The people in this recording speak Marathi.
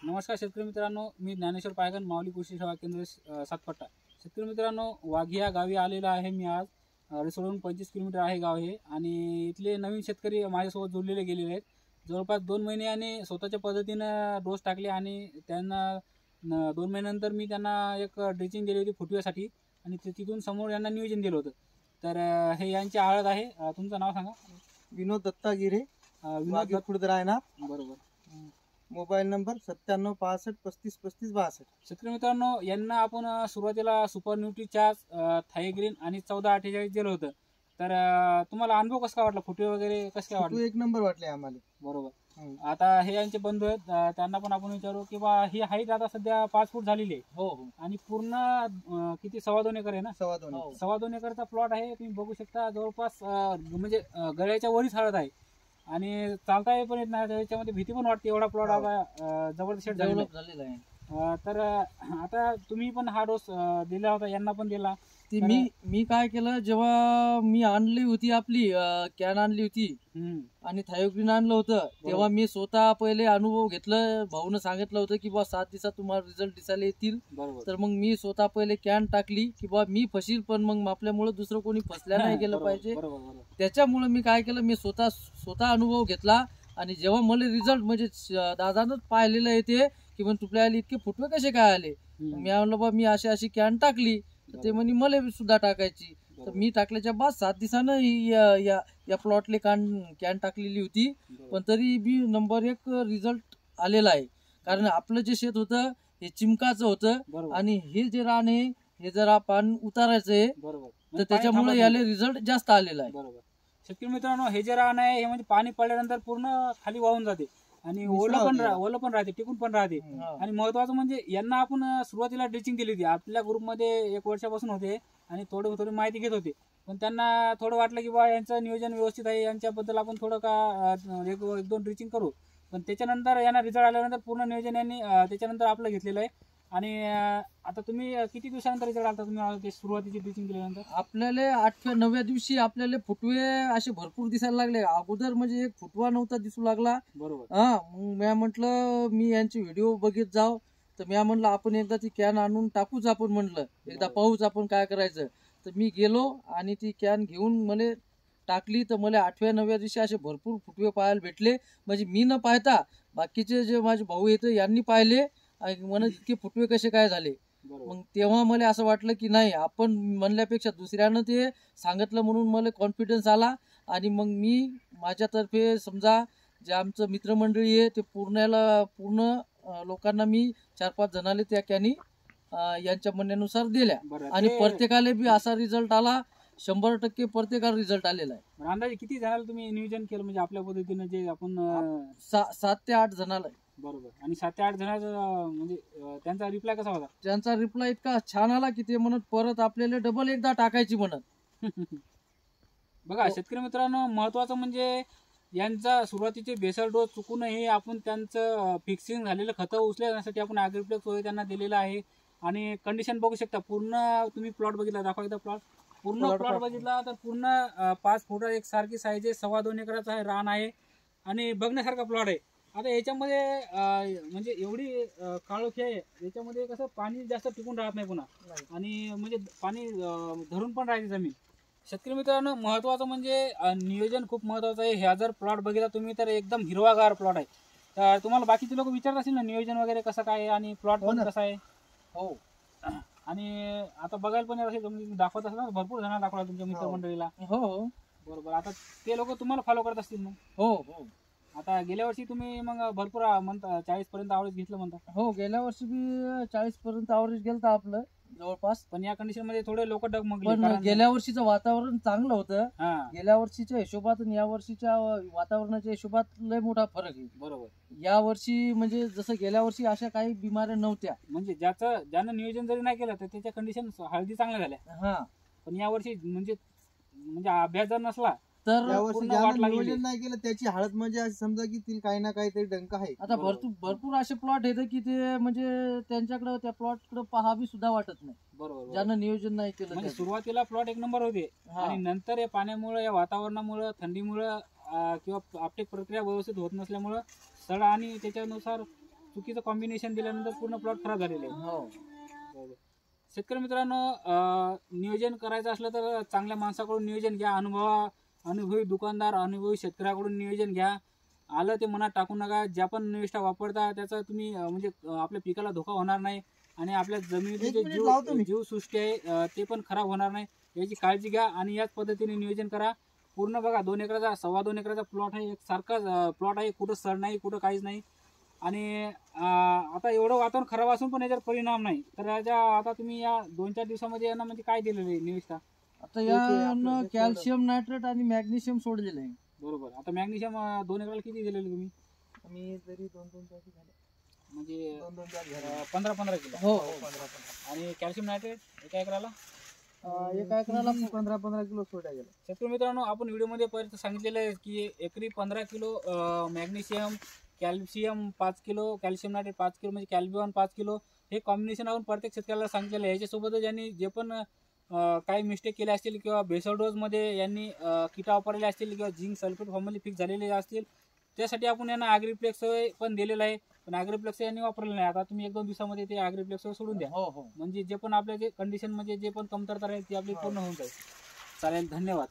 नमस्कार शेतकरी मित्रांनो, मी ज्ञानेश्वर पायगन, माऊली कृषी सेवा केंद्र सातपट्टा. शेतकरी मित्रांनो, वाघी या गावी आलेला आहे मी आज. रिसोडून 25 किलोमीटर आहे गाव हे, आणि इथले नवीन शेतकरी माझ्यासोबत जोडलेले गेलेले आहेत. जवळपास 2 महिने आणि स्वतःच्या पद्धतीनं डोस टाकले, आणि त्यांना 2 महिन्यानंतर मी त्यांना एक ड्रिचिंग दिली होती फुटव्यासाठी, आणि तिथून समोर यांना नियोजन दिलं होतं. तर हे यांची आळत आहे. तुमचं नाव सांगा. विनोद दत्तागिरे, विनोद खुर्द राहणार. बरोबर. Mobile number 97 65 35 35 62. शेतकरी मित्रांनो, यांना आपण सुरुवातीला सुपर न्यूट्री चार्ज, थायग्रीन आणि 1448 दिलं होतं. तर तुम्हाला अनुभव कसा काय वाटला? फुटवे वगैरे कसं काय वाटलं? एक नंबर वाटले आम्हाला. बरोबर. आता हे यांचे बंधू आहेत, त्यांना पण आपण विचारू की बा ही हाईट आता सध्या 5 फूट झालेली आहे. हो हो. आणि पूर्ण किती 2.25 एकर आहे ना? 2.25 एकरचा प्लॉट आहे. तुम्ही बघू शकता, जवळपास म्हणजे गळ्याच्या वरीच हळद आहे, आणि चालता पण येत नाही. त्याच्यामध्ये भीती पण वाटते. एवढा प्लॉट आता जबरदस्त झालेला आहे. तर आता तुम्ही पण हा डोस दिला होता, यांना पण दिला. ती मी काय केलं, जेव्हा मी आणली होती आपली कॅन आणली होती आणि थायोग्रीन आणलं होतं, तेव्हा मी स्वतः पहिले अनुभव घेतलं. भाऊनं सांगितलं होतं की बा 7 दिवसात तुम्हाला रिझल्ट दिसायला येतील. तर मग मी स्वतः पहिले कॅन टाकली की बा मी फसील, पण मग आपल्यामुळे दुसरं कोणी फसल्या नाही गेलं पाहिजे. त्याच्यामुळे मी काय केलं, मी स्वतः अनुभव घेतला. आणि जेव्हा मला रिझल्ट म्हणजे दादानच पाहिलेलं येते की पण तुपल्या आले इतके फुटवे कसे काय आले, मी म्हणलं बा मी अशी कॅन टाकली. ते म्हणे मला सुद्धा टाकायची. तर मी टाकल्याच्या बाद 7 दिवसानं या प्लॉटले कॅन टाकलेली होती, पण तरी बी नंबर 1 रिझल्ट आलेला आहे. कारण आपलं जे शेत होतं हे चिमकाचं होतं, आणि हे जे रान आहे हे जरा पान उतारायचं आहे, तर त्याच्यामुळे याले रिझल्ट जास्त आलेला आहे. बरोबर. शेतकरी मित्रांनो, हे जे रान आहे हे म्हणजे पाणी पडल्यानंतर पूर्ण खाली वाहून जाते, आणि ओलं पण राहते, टिकून पण राहते. आणि महत्वाचं म्हणजे यांना आपण सुरुवातीला ड्रिचिंग दिली होती. आपल्या ग्रुपमध्ये 1 वर्षापासून होते, आणि थोडी माहिती घेत होते. पण त्यांना थोडं वाटलं की बा यांचं नियोजन व्यवस्थित आहे, यांच्याबद्दल आपण थोडं का 1-2 ड्रिचिंग करू. पण त्याच्यानंतर यांना रिझल्ट आल्यानंतर पूर्ण नियोजन यांनी त्याच्यानंतर आपलं घेतलेलं आहे. आणि आता तुम्ही किती दिवसानंतर रिझल्ट आला तुम्ही सुरुवातीची ड्रिचिंग केल्यानंतर? आपल्याला 8व्या-9व्या दिवशी आपल्याला फुटवे असे भरपूर दिसायला लागले. अगोदर म्हणजे 1 फुटवा नव्हता दिसू लागला. बरोबर. मग मी म्हटलं मी यांचे व्हिडिओ बघित जाव, तर मी म्हटलं आपण एकदा ती कॅन आणून टाकूच, आपण म्हटलं एकदा पाहूच आपण काय करायचं. तर मी गेलो आणि ती कॅन घेऊन मला टाकली. तर मला 8व्या-9व्या दिवशी असे भरपूर फुटवे पाहायला भेटले. म्हणजे मी न पाहता बाकीचे जे माझे भाऊ येते यांनी पाहिले, म्हणत इतके फुटवे कसे काय झाले. मग तेव्हा मला असं वाटलं की नाही, आपण म्हणल्यापेक्षा दुसऱ्यानं ते सांगितलं म्हणून मला कॉन्फिडन्स आला. आणि मग मी माझ्यातर्फे समजा जे आमचं मित्रमंडळी आहे ते पूर्ण लोकांना मी 4-5 जणाले त्या कॅनी यांच्या म्हणण्यानुसार दिल्या, आणि प्रत्येकाला बी असा रिझल्ट आला. 100% प्रत्येकाला रिझल्ट आलेला आहे. अंदाजे किती जणांना तुम्ही नियोजन केलं, म्हणजे आपल्या पद्धतीनं जे आपण 7 ते 8 जणाला. बरोबर. आणि 7 ते 8 जणांचा म्हणजे त्यांचा रिप्लाय कसा होता? त्यांचा रिप्लाय इतका छान आला की ते म्हणत परत आपल्याला डबल एकदा टाकायची म्हणत. बघा शेतकरी मित्रांनो, महत्वाचं म्हणजे यांचा सुरुवातीचे बेसल डोस चुकूनही आपण त्यांचं फिक्सिंग झालेलं खतं उचलण्यासाठी आपण ॲग्रिप्लेक्स वगैरे त्यांना दिलेलं आहे. आणि कंडिशन बघू शकता. पूर्ण तुम्ही प्लॉट बघितला, दाखवा एकदा प्लॉट. पूर्ण प्लॉट बघितला तर पूर्ण 5 फूट एक सारखी साईज आहे. 2.25 एकराचं आहे रान आहे, आणि बघण्यासारखा प्लॉट आहे. आता याच्यामध्ये म्हणजे एवढी काळोखी आहे, याच्यामध्ये कसं पाणी जास्त टिकून राहत नाही पुन्हा, आणि म्हणजे पाणी धरून पण राहते जमीन. शेतकरी मित्रांनो, महत्वाचं म्हणजे नियोजन खूप महत्वाचं आहे. ह्या जर प्लॉट बघितला तुम्ही तर एकदम हिरवागार प्लॉट आहे. तर तुम्हाला बाकीचे लोक विचारत असतील ना नियोजन वगैरे कसं काय आहे, आणि प्लॉट पण कसा आहे. हो. आणि आता बघायला पण असेल, तुम्ही दाखवत असाल ना, भरपूर जणांना दाखवला तुमच्या मित्रमंडळीला. हो बरोबर. आता ते लोक तुम्हाला फॉलो करत असतील मग. हो. आता गेल्या वर्षी तुम्ही मग भरपूर म्हणता 40 पर्यंत ॲव्हरेज घेतलं म्हणता. हो, गेल्या वर्षी बी 40 पर्यंत ॲव्हरेज गेलं आपलं जवळपास. पण या कंडिशन मध्ये थोडे लोक डगमगले. पण गेल्या वर्षीचं वातावरण चांगलं होतं. गेल्या वर्षीच्या हिशोबात आणि या वर्षीच्या वातावरणाच्या हिशोबात लय मोठा फरक आहे. बरोबर. या वर्षी म्हणजे जसं गेल्या वर्षी अशा काही बिमाऱ्या नव्हत्या. म्हणजे ज्यानं नियोजन जरी नाही केलं तर त्याच्या कंडिशन हळदी चांगल्या झाल्या. पण या वर्षी म्हणजे अभ्यास जर नसला तर नियोजन नाही केलं त्याची हळद म्हणजे असं समजा की तिला काही ना काहीतरी डंक आहे. आता भरपूर असे प्लॉट येते की ते म्हणजे त्यांच्याकडे त्या प्लॉट कडे पाहावी सुद्धा वाटत नाही. बरोबर. ज्यानं नियोजन नाही केलं. म्हणजे सुरुवातीला प्लॉट 1 नंबर होते, आणि नंतर या पाण्यामुळे, या वातावरणामुळे, थंडीमुळे किंवा आपली प्रक्रिया व्यवस्थित होत नसल्यामुळे सड आणि त्याच्यानुसार चुकीचं कॉम्बिनेशन दिल्यानंतर पूर्ण प्लॉट खराब झालेले आहे. हो. शेतकरी मित्रांनो, नियोजन करायचं असलं तर चांगल्या माणसाकडून नियोजन घ्या. अनुभवी दुकानदार, अनुभवी शेतकऱ्याकडून नियोजन घ्या. आलं ते मनात टाकू नका. ज्या पण निविष्ठा वापरता त्याचा तुम्ही म्हणजे आपल्या पिकाला धोका होणार नाही आणि आपल्या जमिनीचे जीवसृष्टी आहे ते पण खराब होणार नाही याची काळजी घ्या. आणि याच पद्धतीने नियोजन करा. पूर्ण बघा 2 एकराचा 2.25 एकराचा प्लॉट आहे. एक सारखा प्लॉट आहे. कुठं सड नाही, कुठं काहीच नाही. आणि आता एवढं वातावरण खराब असून पण याच्यावर परिणाम नाही. तर आता तुम्ही या 2-4 दिवसामध्ये यांना म्हणजे काय दिलेलं आहे निविष्ठा? आता या कॅल्शियम नायट्रेट आणि मॅग्नेशियम सोडलेलं आहे. बरोबर. आता मॅग्नेशियम 2 एकराला किती दिलेलं तुम्ही? मी तरी 2-2 झाले म्हणजे 2-2 झाले 15-15 किलो. हो. आणि कॅल्शियम नायट्रेट एका एकराला एका एकराला 15-15 किलो सोडा गेला. शेतकरी मित्रांनो, आपण व्हिडिओमध्ये पर्यंत सांगितलेलं आहे की एकरी 15 kilo magnesium, calcium 5 kilo, calcium nitrate 5 kilo म्हणजे कॅल्बियॉन 5 किलो हे कॉम्बिनेशन आपण प्रत्येक शेतकऱ्याला सांगितलेलं आहे. याच्यासोबतच यांनी जे पण काही मिस्टेक केले असतील किंवा बेसल डोजमध्ये यांनी किटा वापरलेले असतील किंवा झिंक सल्फेट फॉर्मली फिक्स झालेले असतील त्यासाठी आपण यांना ॲग्रीप्लेक्स पण दिलेलं आहे. पण ॲग्रीप्लेक्स यांनी वापरलेलं नाही. आता तुम्ही 1-2 दिवसामध्ये ते ॲग्रीप्लेक्स सोडून द्या. हो. म्हणजे जे पण आपल्या जे कंडिशन म्हणजे जे पण कमतरता राहील ती आपली पूर्ण होऊन जाईल. चालेल, धन्यवाद.